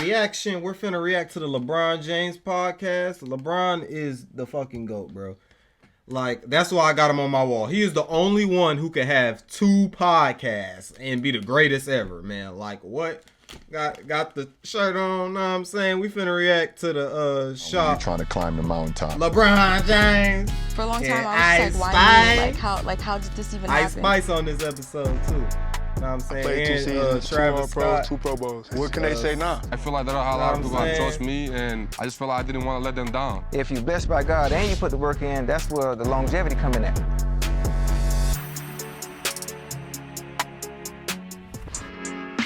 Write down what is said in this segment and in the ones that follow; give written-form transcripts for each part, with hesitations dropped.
Reaction. We're finna react to the LeBron James podcast. LeBron is the fucking GOAT, bro. Like, that's why I got him on my wall. He is the only one who can have 2 podcasts and be the greatest ever, man. Like, what? Got the shirt on, know what I'm saying? We finna react to the shop. You're trying to climb the mountaintop. LeBron James. For a long time, I I was like, why me? Like how did this even happen? Ice Spice on this episode, too. Know what I'm saying? I played 2 seasons, 2 All-Pros, 2 Pro Bowls. What can they say now? I feel like there are a lot of people that trust me, and I just feel like I didn't want to let them down. If you're blessed by God and you put the work in, that's where the longevity come in at.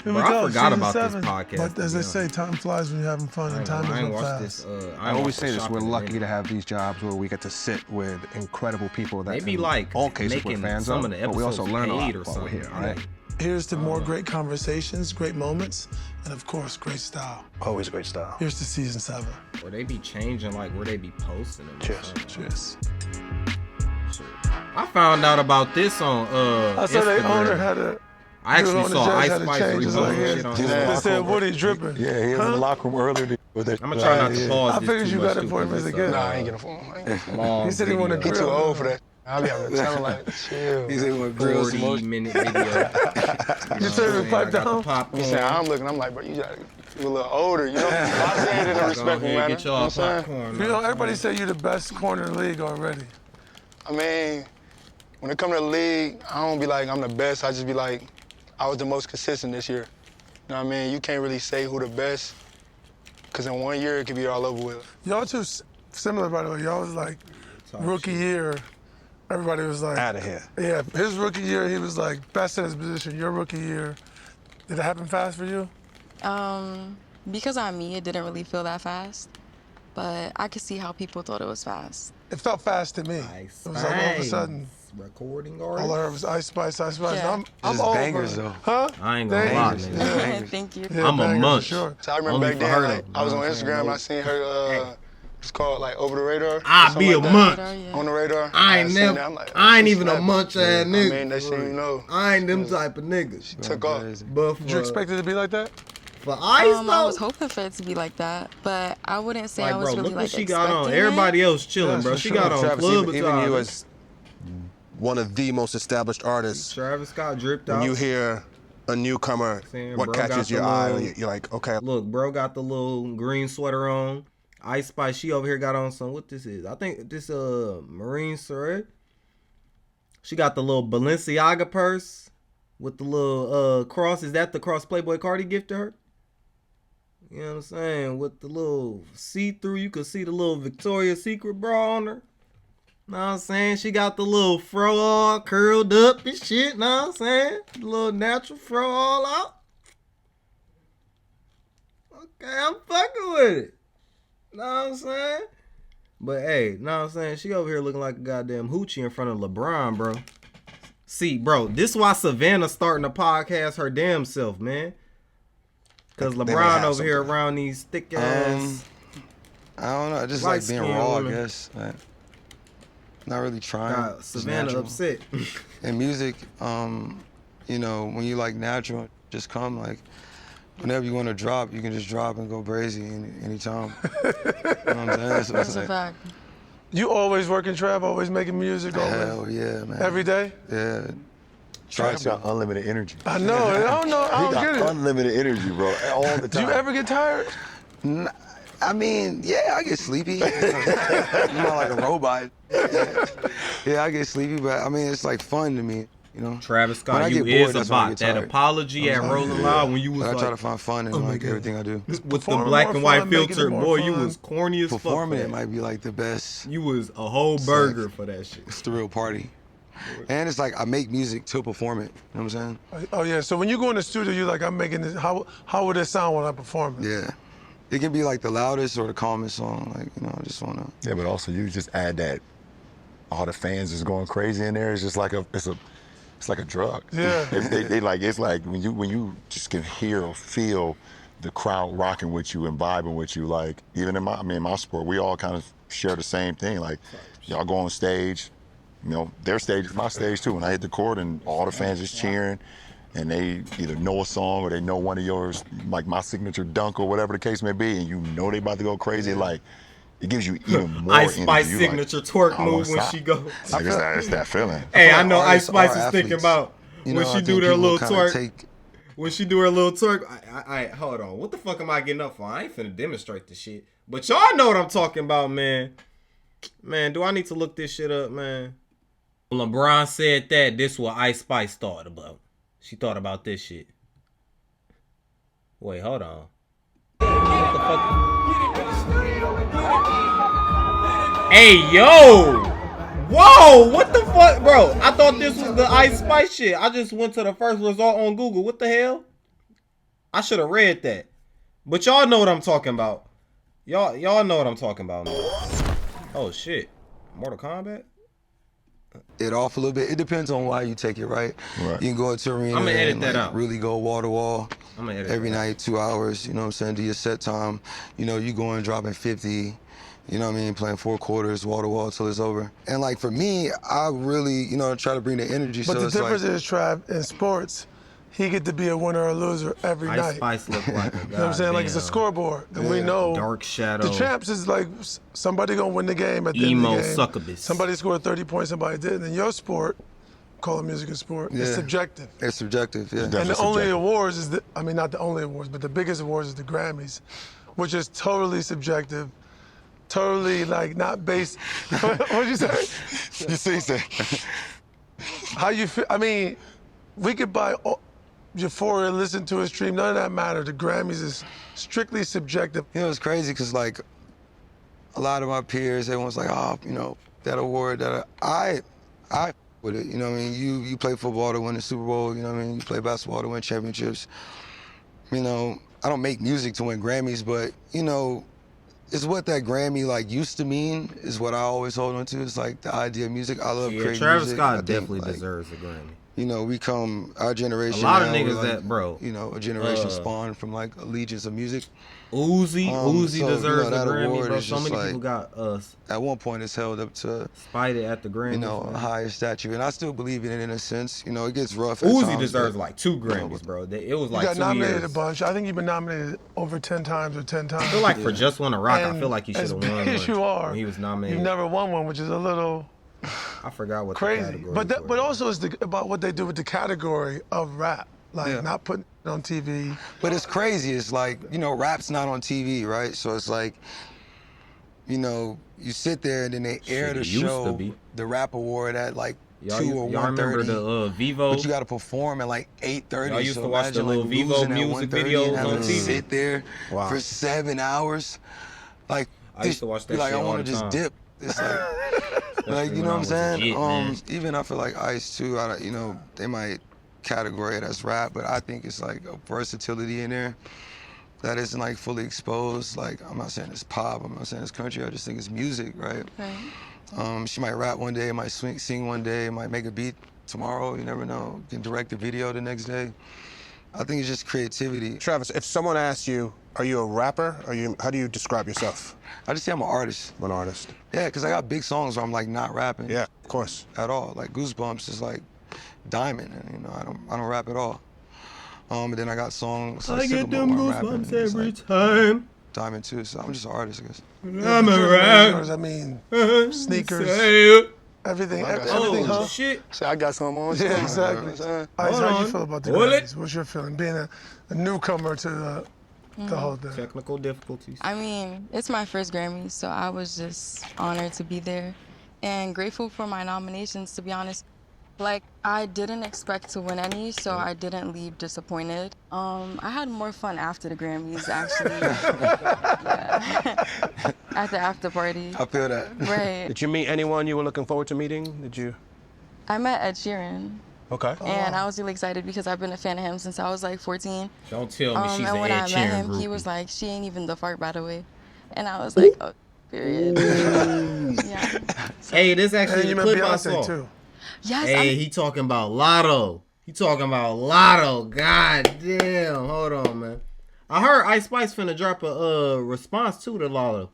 Here we go. I forgot about this podcast. But as they say, time flies when you're having fun, and time is go fast. I always say this: we're lucky to have these jobs where we get to sit with incredible people that, maybe like all cases, we're fans of, but we also learn a lot while we're here. Right? Here's to more great conversations, great moments, and of course, great style. Always great style. Here's to season 7. Where they be changing, like where they be posting them. Cheers. I found out about this on I saw the owner had a. I actually saw Ice Spice repost shit on They said, Woody dripping. Yeah, he was in the locker room earlier with it. I'm gonna try not to pause. I figured you got it for him as a kid. Nah, I ain't getting a phone. He said he wanted to He too old for that. I'll be having to tell him like, chill. He said he wanted grills. 40-minute video. You turned the pipe down? He said, I'm looking, I'm like, bro, you gotta be a little older, you know? I said it in a respectful manner. Get y'all popcorn. You know, everybody say you're the best corner in the league already. I mean, when it comes to the league, I don't be like I'm the best. I just be like, I was the most consistent this year. You know what I mean? You can't really say who the best, because in 1 year, it could be all over with. Y'all two similar, by the way. Y'all was like, rookie year, everybody was like... Out of here. Yeah, his rookie year, he was like best in his position. Your rookie year, did it happen fast for you? Because I'm me, it didn't really feel that fast. But I could see how people thought it was fast. It felt fast to me. Ice It was like all of a sudden... Recording All I artist. heard was Ice Spice, Ice Spice. Yeah. I'm Just over. bangers, though. Huh? I ain't gonna lie, man. Thank you. Yeah, I'm a bangers, munch. Sure. So I remember Only back for then, her, like, though. I was on You know what I'm Instagram, saying? I seen her, it's called like Over the Radar. I be a something like munch. that. On the radar. I ain't seen never. that. I'm like, I ain't she even a slapping. munch ass I nigga. mean, that shit, you know. I ain't them type of niggas. Took off. But for, Did you expect it to be like that? for Ice though, I was hoping for it to be like that, but I wouldn't say like, I was bro, really look like what she got on. expecting Everybody it. else chilling, Yeah, bro. for She sure. got on Travis, club even you as one of the most established artists, Travis Scott dripped when out. you hear a newcomer, Saying, what bro, got catches the your eye? little- You're like, okay. Look, bro got the little green sweater on. Ice Spice, she over here got on some, what this is? I think this Marine Surrey. She got the little Balenciaga purse with the little cross. Is that the cross Playboy Cardi gifted her? You know what I'm saying? With the little see-through, you could see the little Victoria's Secret bra on her. Know what I'm saying? She got the little fro all curled up and shit. Know what I'm saying? The little natural fro all out. Okay, I'm fucking with it. Know what I'm saying? But hey, know what I'm saying? She over here looking like a goddamn hoochie in front of LeBron, bro. See, bro, this why Savannah starting a podcast her damn self, man. Cause They may LeBron have over here something. around these thick ass. I don't know. I just like being light-skinned raw, women. I guess. Like, not really trying. Got Just Savannah natural. upset. And music, you know, when you like natural, just come like whenever you want to drop, you can just drop and go crazy anytime. You know what I'm saying? So That's it's a like, fact. You always working, Trav, always making music, always. hell yeah, man. Every day? Yeah. Try Travis got to. unlimited energy. I know, I don't know, I He don't got get it. unlimited energy, bro, all the Do time. you ever get tired? I mean, yeah, I get sleepy. I'm not like a robot. Yeah, I get sleepy, but I mean, it's like fun to me, you know? Travis When I Scott, you get bored, is a that's when I bot. get That tired. apology at Rolling Loud when you was I try to like find fun in like everything I do. with the Performing black more and white fun, making it filter, more boy, you fun. was corny as fuck. for Performing that. it might be like the best. You was a whole burger for that shit. It's the real party. And it's like I make music to perform it. You know what I'm saying? Oh yeah, so when you go in the studio, you're like, I'm making this, how would it sound when I perform it? Yeah. It can be like the loudest or the calmest song. Like, you know, I just wanna. Yeah, but also you just add that all the fans is going crazy in there. It's just like it's like a drug. Yeah. they like, it's like when you just can hear or feel the crowd rocking with you and vibing with you. Like even in my sport, we all kind of share the same thing. Like y'all go on stage, you know, their stage is my stage too. When I hit the court and all the fans is cheering, and they either know a song or they know one of yours, like my signature dunk or whatever the case may be, and you know they about to go crazy, like it gives you even more Ice energy. Spice You signature like, twerk I don't wanna move when stop. she go. Like it's that feeling. Hey, I like know Ice artists Spice are is thinking athletes. about You when know, she I do think their people little kinda twerk. take- When she do her little twerk, I hold on. What the fuck am I getting up for? I ain't finna demonstrate the shit. But y'all know what I'm talking about, man. Man, do I need to look this shit up, man? LeBron said that. This what Ice Spice thought about. She thought about this shit. Wait, hold on. What the fuck? Hey, yo! Whoa! What the fuck, bro? I thought this was the Ice Spice shit. I just went to the first result on Google. What the hell? I should have read that. But y'all know what I'm talking about. Y'all know what I'm talking about, man. Oh shit. Mortal Kombat? it off a little bit. It depends on why you take it, right? Right. You can go to arena I'ma edit and that like, out. really go wall to wall I'ma edit every that out. night, 2 hours, you know what I'm saying? Do your set time. You know, you going dropping 50, you know what I mean, playing 4 quarters, wall to wall till it's over. And like for me, I really, you know, try to bring the energy. But so the it's difference like, is, Trav, in sports, he get to be a winner or a loser every Ice night. Spice look like a You know what I'm saying? Like it's a goddamn scoreboard, and we know Dark Shadow. the champs is like somebody gonna win the game at the Emo end of the game. succubus. Somebody scored 30 points, somebody didn't. In your sport, call it music a sport, it's Yeah. subjective. it's subjective, yeah. And the Definitely only subjective. awards is not the only awards, but the biggest awards is the Grammys, which is totally subjective, totally like not based. What'd you say? You see, say, How you feel? I mean, we could buy Euphoria, listen to a stream, none of that matter. The Grammys is strictly subjective. You know, it's crazy because like a lot of my peers, everyone's like, oh, you know, that award, that I with it. You know what I mean? You play football to win the Super Bowl, you know what I mean? You play basketball to win championships. You know, I don't make music to win Grammys, but you know, it's what that Grammy like used to mean is what I always hold on to. It's like the idea of music. I love Yeah, creating Travis music. Scott I think, definitely like, deserves a Grammy. You know, we come our generation. A lot of now, we're niggas like, that, bro, You know, a generation spawned from like a legions of music. Uzi so, deserves you know, a that Grammy, award bro. is So just many like, people got At one point, it's held up to, spited at the Grammys. you know, man. a higher statue, and I still believe in it in a sense. You know, it gets rough. At Uzi times, deserves but, like 2 you know, Grammys, bro. It was You like got 2 nominated years. a bunch. I think you've been nominated over 10 times or 10 times. I feel like for Just Wanna Rock, I And feel like he should as have big won as one you are, when he was nominated. You've never won one, which is a little I forgot what the crazy. categories But were. but also it's about what they do with the category of rap, like Yeah. not putting it on TV. But it's crazy. It's like, you know, rap's not on TV, right? So it's like, you know, you sit there and then they air Shit, the it used to show, be. the rap award at like Y'all, 2 or y'all 1:30. remember the Vivo? But you got to perform at like 8:30. Y'all used so to watch the imagine, little like, Vivo losing at music 1:30 videos and having on to TV. sit there Wow. for 7 hours. Like, I used to watch that be like, shit I all want the to just time. dip. It's like, you when know I what I'm was a saying? kid, man. Even I feel like Ice too. You know, they might categorize it as rap, but I think it's like a versatility in there that isn't like fully exposed. Like, I'm not saying it's pop, I'm not saying it's country. I just think it's music, right? Right. She might rap one day, might sing one day, might make a beat tomorrow. You never know. Can direct a video the next day. I think it's just creativity. Travis, if someone asks you, are you a rapper? How do you describe yourself? I just say I'm an artist. I'm an artist. Yeah, because I got big songs where I'm like not rapping. Yeah, of course. At all. Like Goosebumps is like Diamond, and you know, I don't rap at all. And then I got songs I like get Sycamore them where I'm rapping, goosebumps and it's every like time. Diamond too, so I'm just an artist, I guess. I'm a rap. I mean, sneakers, Say everything, I got everything, Oh huh? shit. Say I got something on. Yeah, too. exactly. You know what I'm saying? Ice, Hold how on. you feel about the Hold it. Grammys? What's your feeling being a newcomer to the whole thing? Technical difficulties. I mean, it's my first Grammy, so I was just honored to be there and grateful for my nominations, to be honest. Like, I didn't expect to win any, so I didn't leave disappointed. I had more fun after the Grammys, actually. Yeah. At the after party. I feel that. Right. Did you meet anyone you were looking forward to meeting? Did you? I met Ed Sheeran, Okay. and I was really excited because I've been a fan of him since I was like 14. Don't tell me she's And an when I Ed met Sheeran him, groupie. he was like, she ain't even the fart, by the way. And I was like, oh, period. Yeah. Hey, this And actually you the met clip I Beyonce saw. too. Yes, Hey, he talking about Lotto. He talking about Lotto. God damn. Hold on, man. I heard Ice Spice finna drop a response to the Lotto.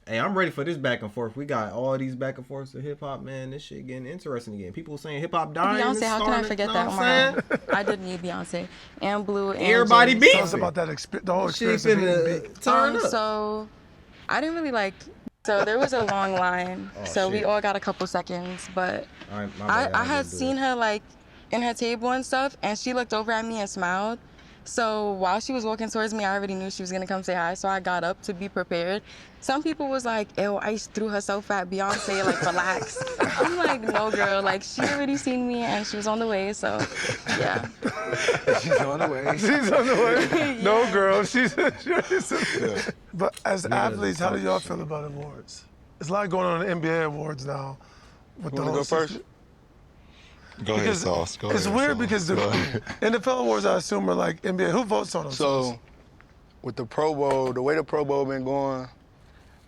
Hey, I'm ready for this back and forth. We got all these back and forths of hip hop, man. This shit getting interesting again. People saying hip hop dying. Beyonce, how can I forget that? Oh my God. I did need Beyonce and Blue and Everybody James. beefing. Tell us about that the whole experience of being beat. Turn up. So I didn't really like. So there was a long line. So we shit. all got a couple seconds, but All right, my bad, I had didn't do seen it. her like in her table and stuff, and she looked over at me and smiled. So while she was walking towards me, I already knew she was gonna come say hi. So I got up to be prepared. Some people was like, "Ew, Ice threw herself at Beyonce, like relax." I'm like, "No, girl, like she already seen me and she was on the way." So yeah. She's on the way. She's on the way. No, girl, she's. But as athletes, how do y'all feel about awards? There's a lot going on in NBA awards now. With You the wanna whole go first? system. Go ahead, Because Sauce. Go it's ahead, weird Sauce. because the Go ahead. NFL awards, I assume, are like NBA. Who votes on them? So, with the Pro Bowl, the way the Pro Bowl been going,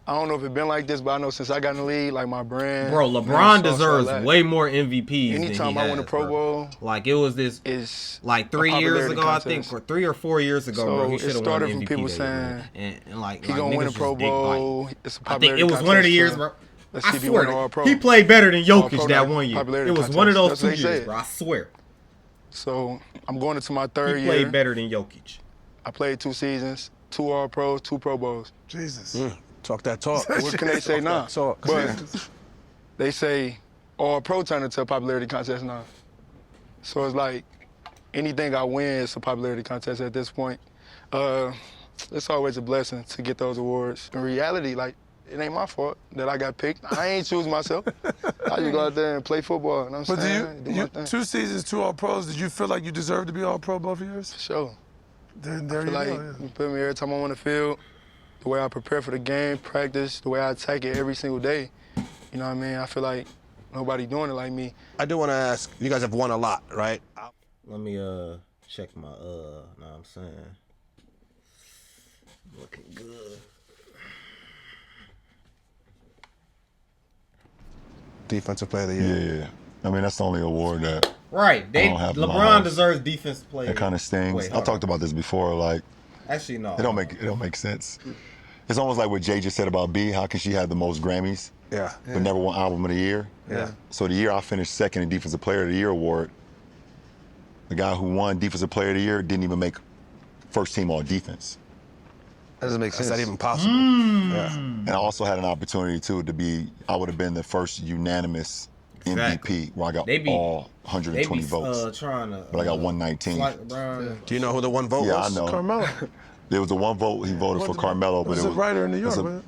I don't know if it's been like this, but I know since I got in the league, like my brand. Bro, LeBron deserves way more MVPs Anytime than I he win a has, Pro bro. Bowl, Like it was this, it's like 3 years popularity ago, contest. I think, or 3 or 4 years ago, So bro. He it should have won started the from MVP people that year, saying and like he gonna win a niggas Pro was big Bowl. bite. It's a I think popularity it was one of the contest, years, so bro. let's I see if he swear, win All-Pro. he played better than Jokic All-Pro that night, 1 year. popularity It was contest. one of those That's 2 what they years, said. bro. I swear. So I'm going into my third He year. played better than Jokic. I played 2 seasons, 2 All-Pros, 2 Pro Bowls. Jesus. Talk that talk. What can they say now? Talk. But they say All-Pro turned into a popularity contest now. So it's like anything I win is a popularity contest at this point. It's always a blessing to get those awards. In reality, like, it ain't my fault that I got picked. I ain't choose myself. I just go out there and play football. You know what I'm But saying? do you 2 seasons, 2 All-Pros, did you feel like you deserved to be All-Pro both years? Sure. Then I there feel you like go. Yeah. you put me every time I'm on the field, the way I prepare for the game, practice, the way I attack it every single day. You know what I mean? I feel like nobody doing it like me. I do want to ask, you guys have won a lot, right? Let me check my know what I'm saying. Looking good. Defensive player of the year. Yeah. I mean, that's the only award that Right. They don't have LeBron mine. deserves defensive player. that kind of stings. Wait, I hold talked on. about this before. Like, Actually, no. it don't make sense. It's almost like what Jay just said about B. How can she have the most Grammys Yeah. but never won Album of the Year? Yeah. So the year I finished second in Defensive Player of the Year award, the guy who won Defensive Player of the Year didn't even make first team all defense. That doesn't make That's sense. not even possible. Yeah. And I also had an opportunity too to be, I would have been the first unanimous Exactly. MVP where I got They be- all They 120 be votes. trying to. But I got 119. Like LeBron. Do you know who the one vote Yeah, I was? know. Carmelo. There was the one vote he voted for Carmelo, It but was a writer in New York, it was wasn't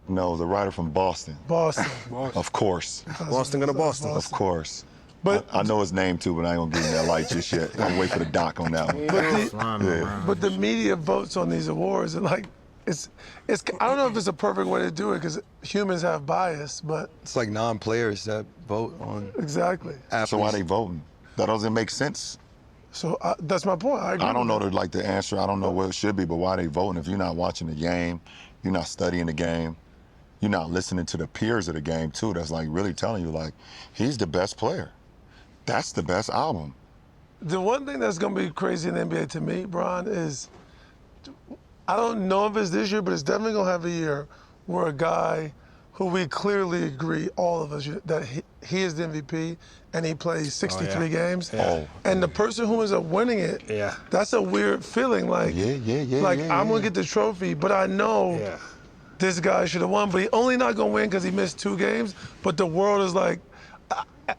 no, it was a writer from Boston. it? Boston. Of course. Boston gonna Boston. Of course. But I know his name too, but I ain't gonna give him that light just yet. I'm wait for the doc on that one. Slime Yeah. LeBron. But the media votes on these awards, and like, it's. I don't know if it's a perfect way to do it because humans have bias, but It's like non-players that vote on exactly. athletes. So why they voting? That doesn't make sense. So that's my point. I agree. I don't know with the answer. I don't know what it should be, but why they voting? If you're not watching the game, you're not studying the game, you're not listening to the peers of the game too. That's like really telling you like, he's the best player. That's the best album. The one thing that's going to be crazy in the NBA to me, Bron, is I don't know if it's this year, but it's definitely going to have a year where a guy who we clearly agree, all of us, that he is the MVP and he plays 63 games. Oh. And the person who ends up winning it, Yeah. that's a weird feeling. Like, like I'm going to get the trophy, but I know Yeah. this guy should have won, but he only not going to win because he missed 2 games. But the world is like,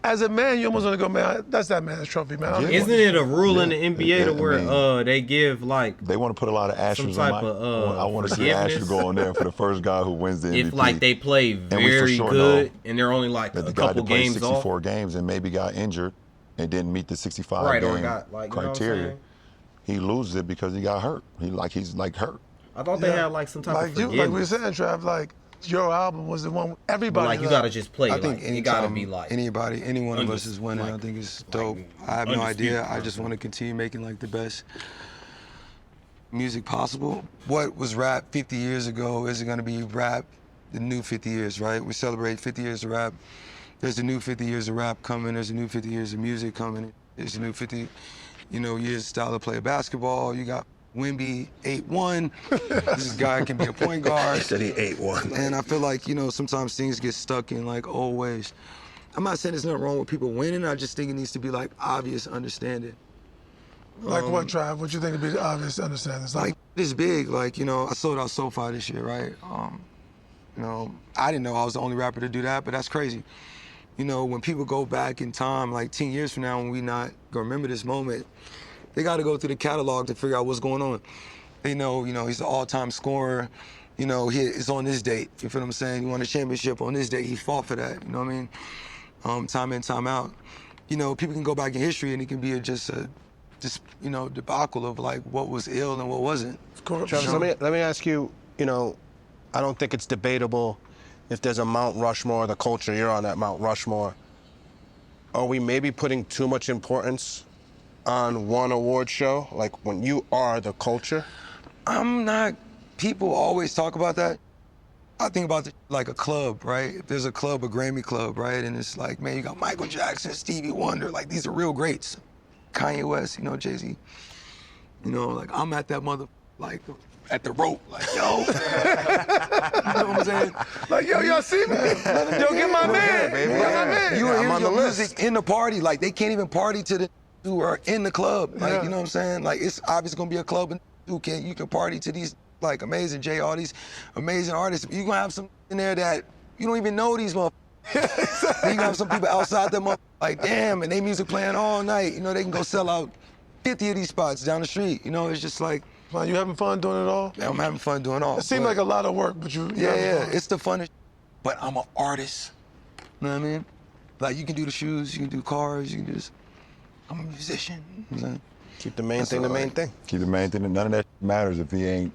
as a man, you almost want to go, man, that's that man's trophy, man. I don't Isn't it a rule in the NBA to I where mean, they give like They want to put a lot of asterisks on type my. of, I want to see an asterisk forgiveness? go on there for the first guy who wins the MVP. if like they play we for very sure good know and they're only like that the a guy couple that played games 64 off, games and maybe got injured and didn't meet the 65 right? Or game got like you know what I'm criteria, saying? he loses it because he got hurt. He's like hurt. I thought they had like some type like of you, forgiveness. like we were saying, Trav, like your album was the one But everybody like you loved. gotta just play. I think like, it gotta anytime be like any one of us is winning, like- I think it's dope. I have no undisputed idea. I just want to continue making like the best music possible. What was rap 50 years ago isn't going to be rap the new 50 years, right? We celebrate 50 years of rap. There's a new 50 years of rap coming. There's a new 50 years of music coming. There's a new 50, years of style to play basketball. You got Wemby 8-1. This guy can be a point guard. He said he 8-1. And I feel like, you know, sometimes things get stuck in like old ways. I'm not saying there's nothing wrong with people winning. I just think it needs to be like obvious understanding. Like what, Trav? What you think would be the obvious understanding? It's Like this big, like, you know, I sold out SoFi this year, right? You know, I didn't know I was the only rapper to do that, but that's crazy. You know, when people go back in time, like 10 years from now, when we not gonna remember this moment, they gotta go through the catalog to figure out what's going on. They know, he's the all-time scorer. You know, it's on this date. You feel what I'm saying? He won a championship on this date. He fought for that. You know what I mean? Time in, time out. You know, people can go back in history and it can be just debacle of like what was ill and what wasn't. Travis, let me ask you, I don't think it's debatable if there's a Mount Rushmore, the culture, you're on that Mount Rushmore. Are we maybe putting too much importance on one award show? Like when you are the culture? I'm not, people always talk about that. I think about it like a club, right? If there's a club, a Grammy club, right? And it's like, man, you got Michael Jackson, Stevie Wonder, like these are real greats. Kanye West, Jay-Z. Like I'm at that like at the rope, like, yo. You know what I'm saying? Like, yo, y'all see me? Yo, get my man. Baby. Get my man. You hear your music in the party. Like, they can't even party to the who are in the club. Like, you know what I'm saying? Like, it's obviously gonna be a club you can party to these, like, amazing Jay, all these amazing artists. You're gonna have some in there that you don't even know these motherfuckers. Then you have some people outside them, like, damn, and they music playing all night. They can go sell out 50 of these spots down the street. It's just like, man, you having fun doing it all? Yeah, I'm having fun doing it all. It seemed like a lot of work, but you yeah, it's the funnest. But I'm an artist. You know what I mean? Like, you can do the shoes, you can do cars, you can do this. I'm a musician. You know what I'm saying? Keep the main thing the main thing. Keep the main thing. None of that matters if he ain't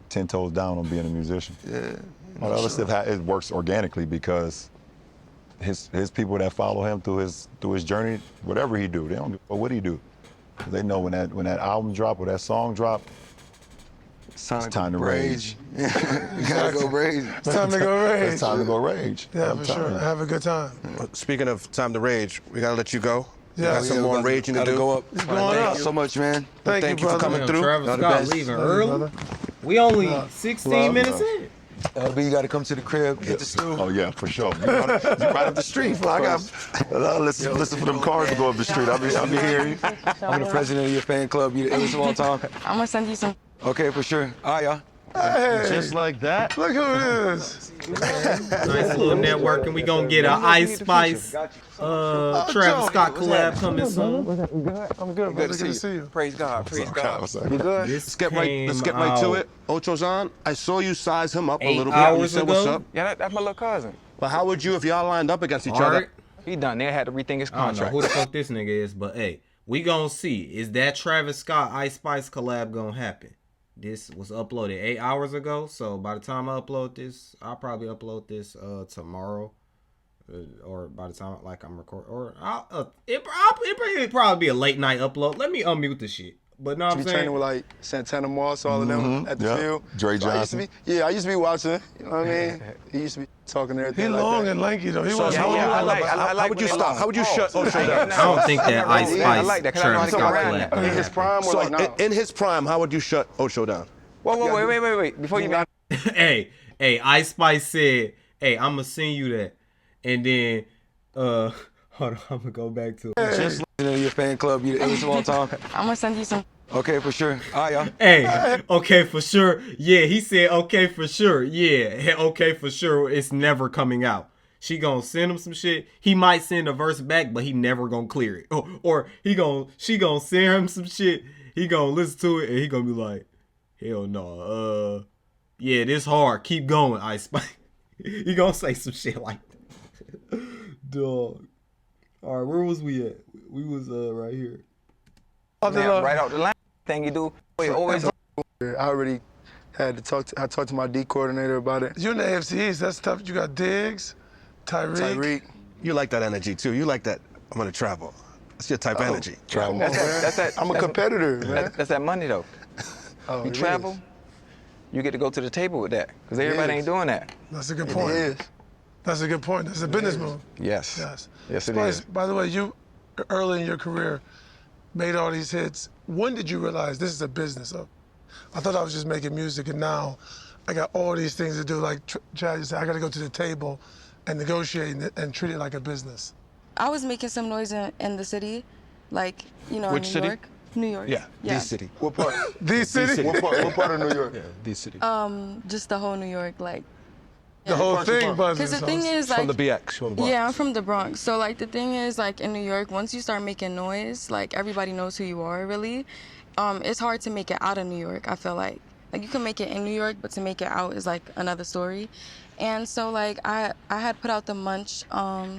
10 toes down on being a musician. Yeah. All the other stuff, it works organically because his people that follow him through his journey, whatever he do, they don't give a fuck what he do. They know when that album drop or that song drop, it's time to rage. You gotta go rage. It's time to go rage. It's time to go rage. Yeah, for sure. Have a good time. Speaking of time to rage, we gotta let you go. Yeah, got some more raging to do. Go up. It's going up. Thank you so much, man. Thank you, for brother. coming through. Travis Scott leaving early. We only 16 minutes in. LB, you gotta come to the crib, hit the stool. Oh yeah, for sure. You right up the street. Listen for them cars to go up the street. I'll be hearing you. I'm the president of your fan club. You the illest of all time. I'm gonna send you some. Okay, for sure. All right, y'all. Hey, Just like that. look who it is. Nice little networking. We gonna get an Ice Spice, Travis Scott collab coming soon. I'm good, brother. Good to see you. Praise God. Praise God. You good? Let's get right to it. Ocho's I saw you size him up a 8 little bit. You hours said ago? what's up. Yeah, that's my little cousin. But how would you if y'all lined up against each All other? right. He done. They had to rethink his I don't know contract. who the fuck this nigga is, but hey, we gonna see. Is that Travis Scott Ice Spice collab gonna happen? This was uploaded 8 hours ago, so by the time I upload this, I'll probably upload this tomorrow, or by the time I'm recording, or it'll probably be a late night upload. Let me unmute the shit. But no, I'm be saying training with like Santana Moss, all of them at the field. Dre So Johnson. I used to be watching. You know what I mean? He used to be talking and everything. He like long that. and lanky though. He So was how- I like How would you when they stop? long. How would you shut Ocho down? I don't think that Ice Yeah, I Spice like that, 'cause I know Travis how to Scott get around collab. In his prime or So like now? in his prime, how would you shut Ocho down? Whoa, wait. Before you got hey, Ice Spice said, "Hey, I'm gonna send you that," and then hold on, I'm gonna go back to it. Just president of your fan club. You the illest of all time. I'm gonna send you some. Okay, for sure. All right, y'all. Hey, okay for sure. Yeah, he said okay for sure. Yeah, okay for sure. It's never coming out. She gonna send him some shit. He might send a verse back, but he never gonna clear it. Or she gonna send him some shit. He gonna listen to it and he gonna be like, hell no. Yeah, this hard. Keep going, Ice Spice. He gonna say some shit like that. Dog. All right, where was we at? We was right here. right out the line thing you do. You always I already had to talk to. I talked to my D coordinator about it. You're in the AFC East. That's tough. You got Diggs, Tyreek. You like that energy too. You like that. I'm gonna travel. That's your type of energy. Travel. that's that. I'm a competitor, man. That's that money though. Oh, You it travel, is. you get to go to the table with that, because everybody is. ain't doing that. That's a good It point. is. That's a good point. That's a business move. Yes. Yes. Yes, it Spice, is. by the way, you early in your career made all these hits when did you realize this is a business? I thought I was just making music, and now I got all these things to do. Like Chad said, I got to go to the table and negotiate and treat it like a business. I was making some noise in the city, like, you know, Which in New city? York. New York. Yeah, the city. What part? The city? What part of New York? Yeah, the city. Just the whole New York, like. The whole thing buzzing. Because the thing is, From like, the BX. From the Bronx. yeah, I'm from the Bronx. So, like, the thing is, like, in New York, once you start making noise, like, everybody knows who you are, really. It's hard to make it out of New York, I feel like. Like, you can make it in New York, but to make it out is, like, another story. And so, like, I had put out the Munch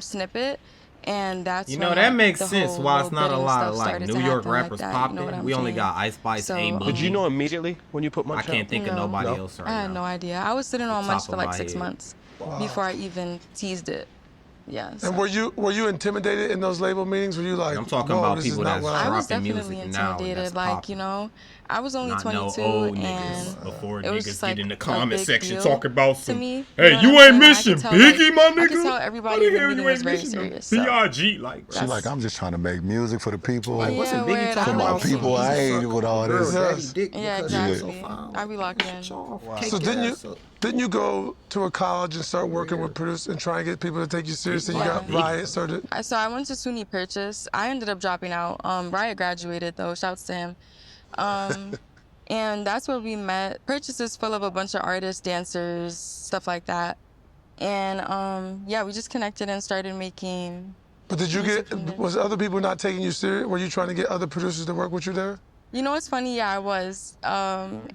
snippet, and that's You know, when, that like, makes the sense whole why it's little not a bidding lot of, stuff like, started New to York happen like rappers that, popping. you know what I'm We only saying? got Ice Spice, So, A-Boogie. Did you know immediately when you put Munch I can't out? think of No. nobody No? else right I had now. no idea. I was sitting on The Munch top for of like my 6 head. months before I even teased it. Yeah. So. And were you intimidated in those label meetings? Were you like, I'm talking whoa, about this is people not that's what I was dropping definitely music now and intimidated. that's Like, popping. you know, I was only Not 22 no old and niggas before it was niggas just get like in the a comment big section deal talking about to some, me. hey, know you what ain't I'm saying? missing I could tell, Biggie, my I nigga. could tell How everybody in the the hell meeting you was ain't very missing them? serious. So. B.I.G. Like, bro. She like, I'm just trying to make music for the people. Like, wasn't Yeah, Biggie word, talking I about don't some know. I ain't with all girl this. daddy Yes. dick Yeah, because she's so exactly. fine? I be locked in. So didn't you go to a college and start working with producers and try and get people to take you seriously? You got Yeah. Riot started. So I went to SUNY Purchase. I ended up dropping out. Riot graduated though. Shouts to him. And that's where we met. Purchase is full of a bunch of artists, dancers, stuff like that. And yeah, we just connected and started making. But did you music from there. was other people not taking you serious? Were you trying to get other producers to work with you there? You know what's funny? Yeah, I was.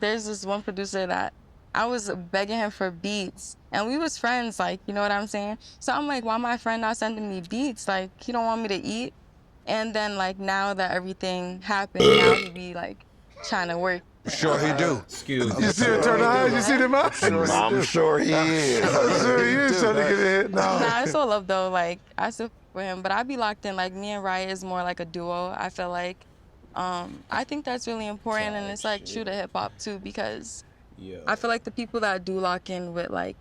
There's this one producer that I was begging him for beats, and we was friends, like, you know what I'm saying? So I'm like, why my friend not sending me beats? Like, he don't want me to eat. And then, like, now that everything happened, now he be, like, trying to work. Sure he do. Excuse You me. see him turn around? You see them out? I'm sure he is. I'm sure he is trying to get a hit now. Nah, it's all love though. Like, I still with him, but I be locked in. Like, me and Riot is more like a duo. I feel like, I think that's really important, and it's like true to hip hop too, because I feel like the people that do lock in with like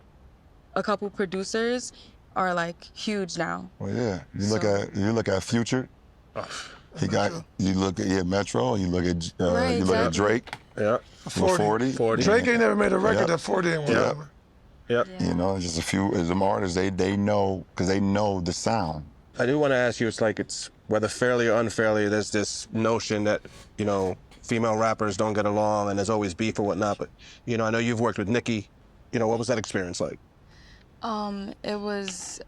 a couple producers are like huge now. Well, yeah. You look at Future. He got. You look at Metro. You look at Right, you look at exactly. Drake. Yeah. 40. Drake ain't never made a record Yep. that 40 ain't Yeah. one. Yep. Yeah. You know, just a few as some artists they know because they know the sound. I do want to ask you, it's like, it's whether fairly or unfairly, there's this notion that, you know, female rappers don't get along and there's always beef or whatnot. But, you know, I know you've worked with Nicki. You know, what was that experience like? It was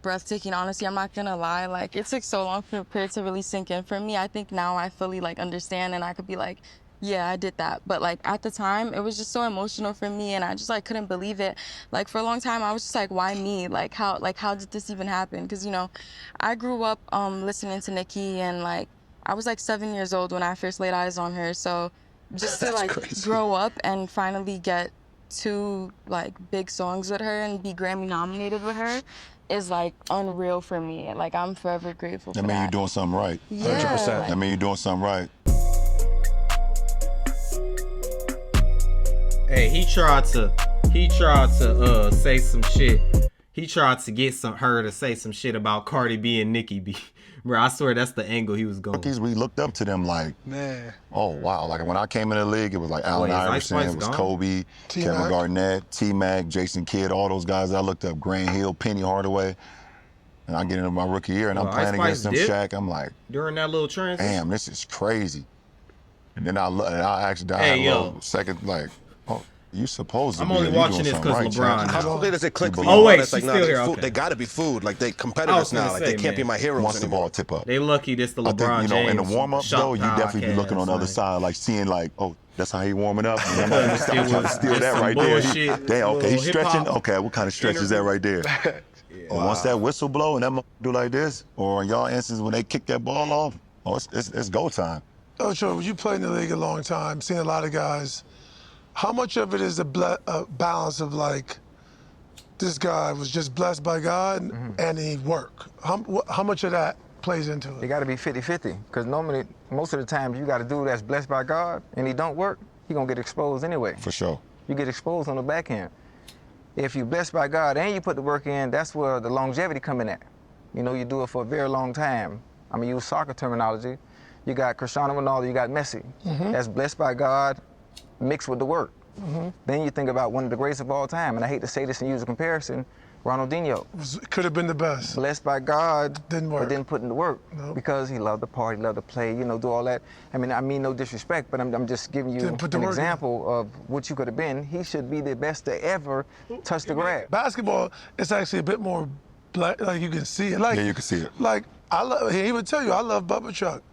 breathtaking, honestly. I'm not gonna lie. Like, it took so long for it to really sink in for me. I think now I fully like understand, and I could be like, yeah, I did that. But like at the time, it was just so emotional for me, and I just like couldn't believe it. Like for a long time, I was just like, why me? Like how did this even happen? Because, you know, I grew up listening to Nicki, and like I was like 7 years old when I first laid eyes on her. So just to like grow up and finally get 2 like big songs with her and be Grammy nominated with her is like unreal for me. Like, I'm forever grateful for That that. mean you're doing something right. Yeah, 100%. like- That mean you're doing something right. Hey, he tried to say some shit. He tried to get her to say some shit about Cardi B and Nicki B. Bro, I swear that's the angle he was going. Rookies, we looked up to them like, Man. oh wow. Like when I came in the league, it was like Allen Wait, is Ice Iverson, Spice it was gone? Kobe, T-Mac. Kevin Garnett, T-Mac, Jason Kidd, all those guys I looked up, Grant Hill, Penny Hardaway. And I get into my rookie year and I'm Well, playing Ice against them Spice Shaq. I'm like, During that little transition. damn, this is crazy. And then I actually Hey, had a yo. little second like, oh, you supposed to I'm be only there. You watching doing this something 'cause right, LeBron champ. now. How quickly does it click for you? Oh, wait, It's like, she's nah, still they here, food- okay. They gotta be food. Like, they I was competitors gonna now. Like, say, they can't be man. my heroes Once the anymore. ball tip up. They lucky this the I LeBron think, you know, in the James warm-up, shot though, you definitely be looking on the other podcast, side, like seeing like, oh, that's how he warming up. And I'm like, It I'm trying to was steal just that some right there. bullshit, Damn, okay, he's little stretching. hip-hop Okay, what kind of stretch is that right there? Or once that whistle blow and that do like this, or in y'all instance when they kick that ball off, oh, it's go time. Ocho, you played in the league a long time, seen a lot of guys. How much of it is a balance of like, this guy was just blessed by God and he worked? How much of that plays into It it? got to be 50-50, because normally, most of the time, you got a dude that's blessed by God and he don't work, he gonna get exposed anyway. For sure. You get exposed on the back end. If you blessed by God and you put the work in, that's where the longevity come in at. You know, you do it for a very long time. I'm gonna use soccer terminology. You got Cristiano Ronaldo, you got Messi. That's blessed by God, mixed with the work. Then you think about one of the greatest of all time, and I hate to say this and use a comparison, Ronaldinho. Could have been the best. Blessed by God, Didn't work. but didn't put in the work Nope. because he loved to party, loved to play, you know, do all that. I mean no disrespect, but I'm just giving you Didn't put the an work in. example of what you could have been. He should be the best to ever touch the grass. Basketball, it's actually a bit more black, like you can see it. Like, Yeah, you can see it. Like, he would tell you, I love Bubba Chuck.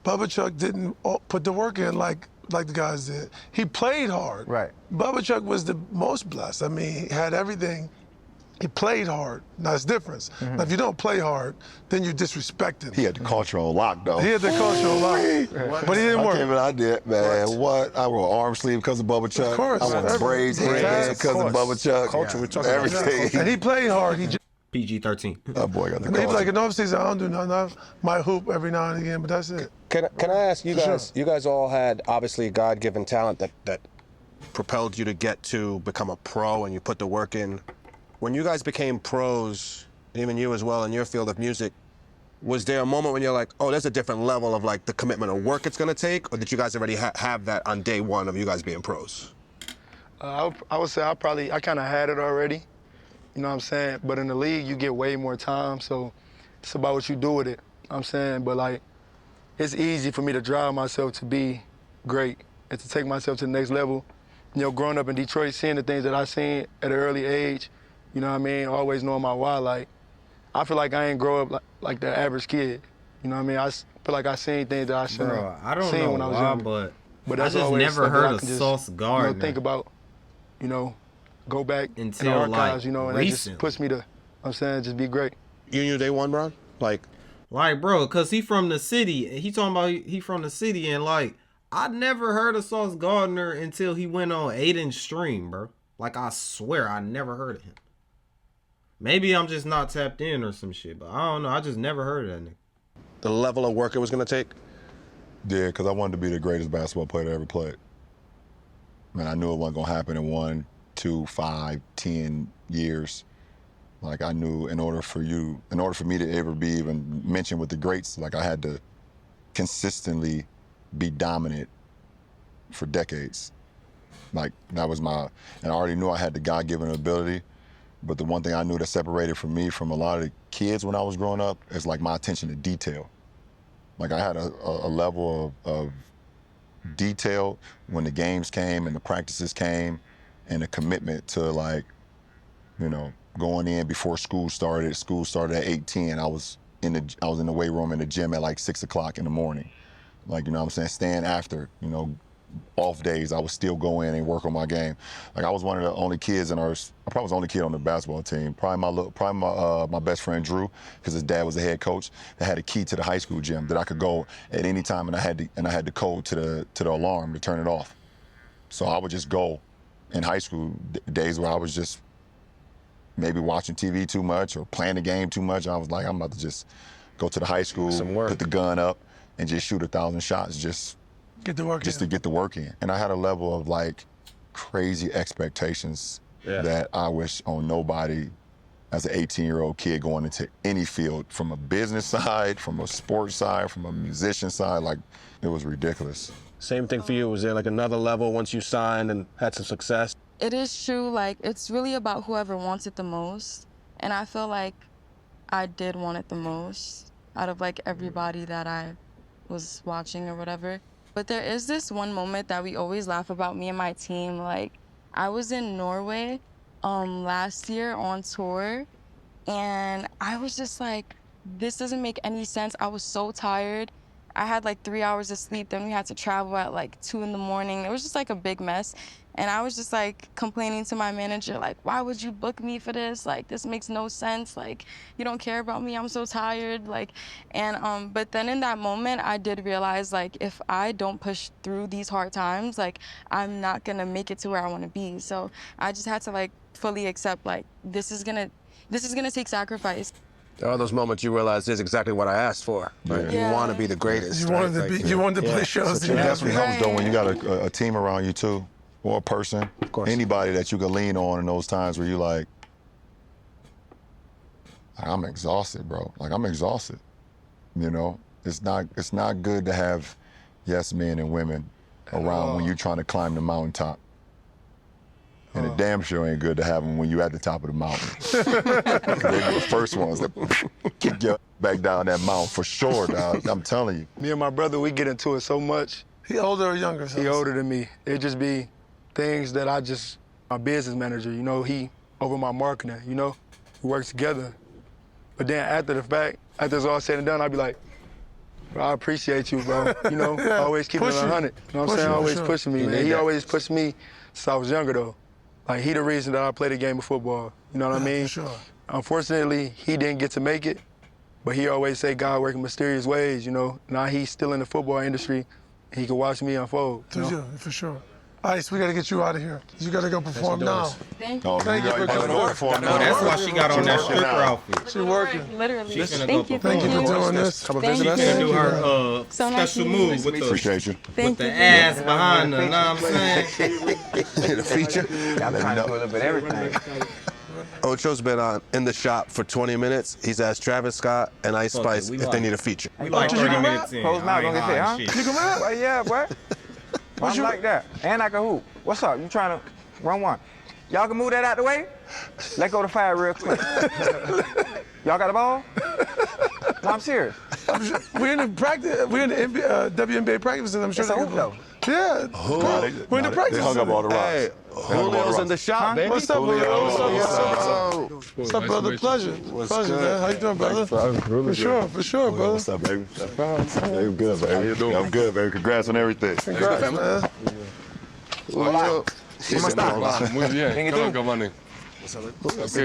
Bubba Chuck didn't put the work in like the guys did. He played hard. Right. Bubba Chuck was the most blessed. I mean, he had everything. He played hard. Now, it's difference. Now, if you don't play hard, then you disrespect him. He had the culture on lock, though. He had the culture a lot, but he didn't work. I did, man. What? I wore arm sleeve because of Bubba Chuck. Of course. I wore braids Braids, because of Bubba Chuck. Culture, we're talking about everything. And he played hard. He just, PG-13. That boy got the he'd be like, culture. in the offseason, I don't do nothing. I might hoop every now and again, but that's it. Can I ask you Sure. guys? You guys all had obviously God-given talent that propelled you to get to become a pro, and you put the work in. When you guys became pros, even you as well in your field of music, was there a moment when you're like, oh, there's a different level of like the commitment of work it's gonna take, or did you guys already have that on day one of you guys being pros? I would say I kind of had it already. You know what I'm saying? But in the league, you get way more time, so it's about what you do with it. I'm saying, but like, it's easy for me to drive myself to be great and to take myself to the next level. You know, growing up in Detroit, seeing the things that I seen at an early age, you know what I mean? Always knowing my why. Like, I feel like I ain't grow up like the average kid. You know what I mean? I feel like I seen things that I shouldn't Bro, have I don't seen know when I was why, younger. but I that's just always never stuff that heard I of can just, Sauce Gardner. You know, think about, you know, go back in the Until, like, archives, you know, and that just recent. puts me to, I'm saying, just be great. You knew day one, Bron? Like bro, cause he from the city. He talking about he from the city, and like I never heard of Sauce Gardner until he went on Aiden's stream, bro. Like I swear I never heard of him. Maybe I'm just not tapped in or some shit, but I don't know. I just never heard of that nigga. the level of work it was gonna take? Yeah, because I wanted to be the greatest basketball player to ever play. Man, I knew it wasn't gonna happen in 1, 2, 5, 10 years. Like I knew in order for me to ever be even mentioned with the greats, like I had to consistently be dominant for decades. Like that was and I already knew I had the God-given ability, but the one thing I knew that separated from me from a lot of the kids when I was growing up is like my attention to detail. Like I had a level of detail when the games came and the practices came, and a commitment to like, you know, going in before school started. School started at 8:10. I was in the weight room in the gym at like 6 o'clock in the morning. Like, you know what I'm saying, staying after, you know, off days, I would still go in and work on my game. Like I was one of the only kids I probably was the only kid on the basketball team. Probably my best friend Drew, because his dad was the head coach, that had a key to the high school gym that I could go at any time, and I had the code to the alarm to turn it off. So I would just go in high school days where I was just maybe watching TV too much or playing the game too much. I was like, I'm about to just go to the high school, put the gun up, and just shoot 1,000 shots just Get the work to in. get the work in. And I had a level of like crazy expectations that I wish on nobody as an 18-year-old kid going into any field, from a business side, from a sports side, from a musician side. Like, it was ridiculous. Same thing for you. Was there like another level once you signed and had some success? It is true, like, it's really about whoever wants it the most. And I feel like I did want it the most out of, like, everybody that I was watching or whatever. But there is this one moment that we always laugh about, me and my team. Like, I was in Norway last year on tour, and I was just like, this doesn't make any sense. I was so tired. I had like 3 hours of sleep, then we had to travel at like 2 in the morning. It was just like a big mess. And I was just like complaining to my manager, like, why would you book me for this? Like, this makes no sense. Like, you don't care about me, I'm so tired. Like, and but then in that moment, I did realize, like, if I don't push through these hard times, like, I'm not gonna make it to where I wanna be. So I just had to like fully accept, like, this is gonna take sacrifice. There are those moments you realize this is exactly what I asked for. Right? Yeah. You want to be the greatest. You wanted to be. You wanted to play shows. It that you definitely have. helps though when you got a team around you too, or a person, Of course. anybody that you can lean on in those times where you like, I'm exhausted, bro. Like I'm exhausted, you know. It's not good to have yes men and women around when you're trying to climb the mountaintop. And it damn sure ain't good to have them when you're at the top of the mountain. They're the first ones that kick you back down that mountain for sure, dog. I'm telling you. Me and my brother, we get into it so much. He older or younger? He older than me. It just be things that my business manager, you know, he over my marketing, you know, we work together. But then after the fact, after it's all said and done, I'd be like, bro, I appreciate you, bro. You know, always keeping it 100. You know what I'm saying? Always pushing me, man. He always pushed me since I was younger, though. Like, he the reason that I play the game of football. You know what I mean? For sure. Unfortunately, he didn't get to make it, but he always say God working mysterious ways, you know. Now he's still in the football industry. He can watch me unfold. You know? For sure. Ice, we got to get you out of here. You got to go perform now. Thank you. Oh, Thank you for coming. No, that's why she got on that stripper outfit. She working. Literally. She's gonna Thank go you. Thank you for doing this. Come and Thank visit you. us. She can do her So nice special to meet you. move with Appreciate you. Thank the you. ass behind her, know what I'm saying? The feature. I'm trying to do a little bit of everything. Ocho's been in the shop for 20 minutes. He's asked Travis Scott and Ice Fuck Spice it, we if like they it. need a feature. We like you 30 can minutes in. Close mouth, I don't ain't get fit, huh? hiding shit. You can rap? Well, yeah, boy. I'm like that. And I can hoop. What's up? You trying to run one? Y'all can move that out the way? Let go of the fire real quick. Y'all got a ball? No, I'm serious. We're in the practice. We're in the WNBA practices. I'm sure It's a they hoop, can- though. Yeah. We're in the practice. They hung up all the rocks. Hey, Julio's in the shop, baby. What's up, Julio? What's up, brother? Pleasure. Pleasure, man. How you doing, brother? For sure, brother. What's up, baby? Hey, I'm good, baby. How you doing? I'm good, baby. Congrats on everything. Congrats, man. ¿Cómo está? Muy bien. ¿Quién es ¿Cómo tú? que, maní?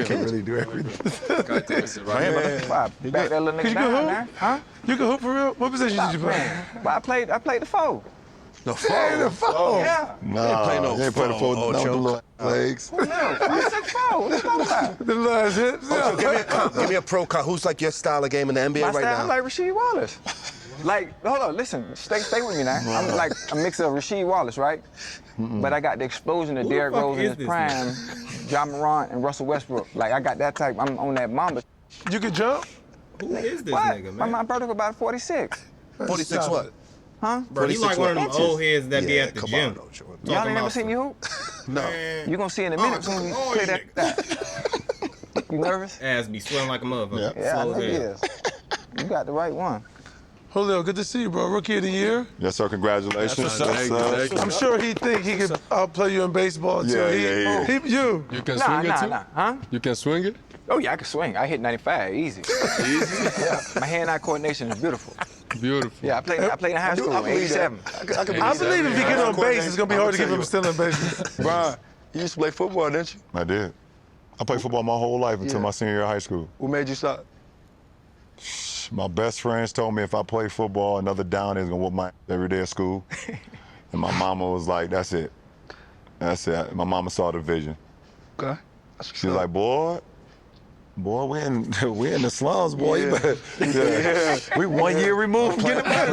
Can't really do everything. Wow, back that little nigga Could you go down hoop? there. Huh? You can hoop for real? What position did you play? Man, well, I played the four. The Hey, the phone. Yeah. Nah, play no you ain't play the phone, full, no, Ocho. the little legs. No, I'm 6'4". What you talking about? The last hit. Give me a pro count. Who's like your style of game in the NBA My right style, now? I'm like Rasheed Wallace. Like, hold on, listen, stay with me now. I'm like a mix of Rasheed Wallace, right? But I got the explosion of Who the Derrick fuck Rose in is his this prime, John Morant and Russell Westbrook. Like, I got that type. I'm on that Mamba. You can jump? Who is this What? nigga, man? My brother about 46. 46 what? Huh? Bro, he like 46 one of them inches. old heads that be Yeah, at the come gym. on, Ocho. Y'all ain't never about seen me hoop? No. You gonna see in a minute when we play that. You nervous? Ass be swelling like a motherfucker. Yeah, I Slow know he as hell. is. You got the right one. Julio, good to see you, bro. Rookie of the year. Yes, sir. Congratulations. That's what's up. Yes, sir. Thank you. I'm sure he think he could outplay you in baseball too. Yeah. You. You can Nah, swing it too? Huh? You can swing it? Oh yeah, I can swing. I hit 95, easy. Easy? Yeah. My hand-eye coordination is beautiful. Beautiful. Yeah, I played in high school, I believe that. 87. I believe if he get on base, it's gonna be hard to get him still on base. Brian, you used to play football, didn't you? I did. I played football my whole life until Yeah. my senior year of high school. What made you stop? My best friends told me if I play football, another down is gonna whoop my every day at school. And my mama was like, that's it. That's it. My mama saw the vision. Okay. She was like, boy, we in the slums, boy. You Yeah. better, we 1 year removed from getting better.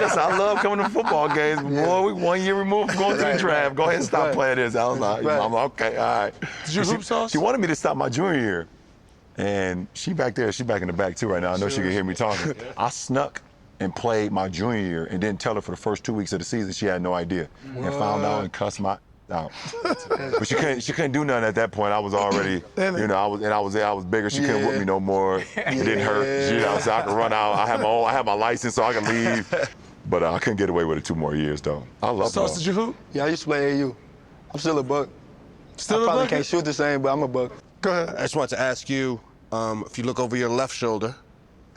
Listen, I love coming to football games, but boy, we 1 year removed from going to the draft. Go ahead and stop playing this. I was like, Mama, okay, all right. Did you hoop sauce? She wanted me to stop my junior year. And she back there, she back in the back too right now. I know she can hear me talking. I snuck and played my junior year and didn't tell her for the first 2 weeks of the season. She had no idea. And found out and cussed my out. But she couldn't do nothing at that point. I was already, you know, I was bigger. She couldn't whoop me no more. It didn't hurt. You know, so I could run out. I had my license, so I could leave. But I couldn't get away with it 2 more years though. I love Sauce, ball. did you hoop? Yeah, I used to play AU. I'm still a buck. Still I a probably bucket? can't shoot the same, but I'm a buck. Go ahead. I just wanted to ask you, if you look over your left shoulder,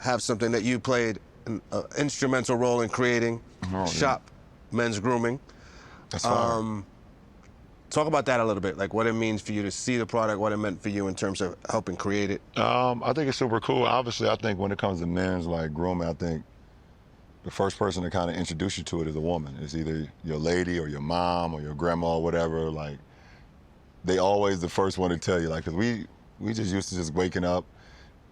have something that you played an instrumental role in creating, Shop Men's Grooming. That's fine. Talk about that a little bit, like what it means for you to see the product, what it meant for you in terms of helping create it. I think it's super cool. Obviously, I think when it comes to men's like grooming, I think the first person to kind of introduce you to it is a woman. It's either your lady or your mom or your grandma or whatever. Like, they always the first one to tell you. Like, cause we just used to just waking up,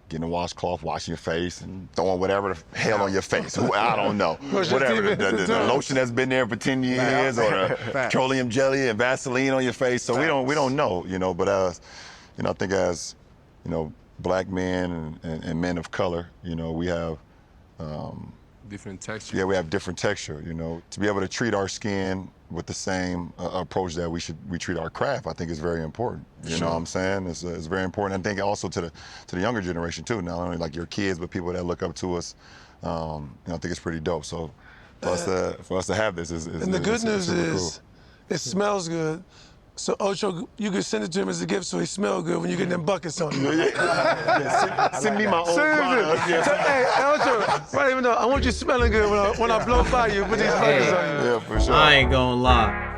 getting a washcloth, washing your face, and throwing whatever the hell on your face. I don't know. Whatever. The lotion that's been there for 10 years, or the petroleum jelly and Vaseline on your face. So we don't know, you know. But as, you know, I think as, you know, black men and men of color, you know, we have Different texture. Yeah, we have different texture, you know. To be able to treat our skin with the same approach that we treat our craft, I think is very important. You know what I'm saying? It's very important. I think also to the younger generation too, not only like your kids, but people that look up to us. You know, I think it's pretty dope. So for us to have this is And the good news super is, cool. it smells good. So Ocho, you can send it to him as a gift so he smell good when you get them buckets on you. Send me my own product. Hey, Ocho, right even though I want you smelling good when I blow by you, put these buckets on you. Yeah, for sure. I ain't gonna lie.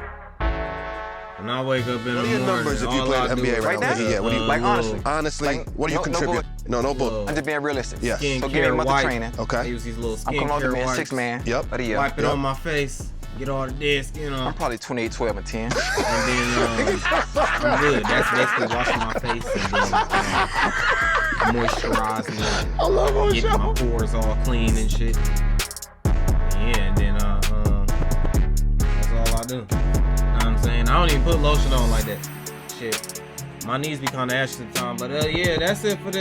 When I wake up in What the are your morning, numbers if you all play I the do NBA is right now? hit Yeah, what do you, Like, honestly. honestly, Like, what do you no contribute? bull- No bull. I'm just being realistic. Yeah. So give me Skincare a month wipe. of training. I Okay. use these little I'm coming on to skincare being wipes. sixth man Yep. of the year. Wipe it on my face. Get all the dead skin I'm off. probably 28, 12, and 10. And then I'm good. That's basically washing my face and then moisturizing it. I love Getting my pores all clean and shit. Yeah, and then that's all I do. You know what I'm saying? I don't even put lotion on like that. Shit. My knees be kind of ashy at the time. But yeah, that's it for this.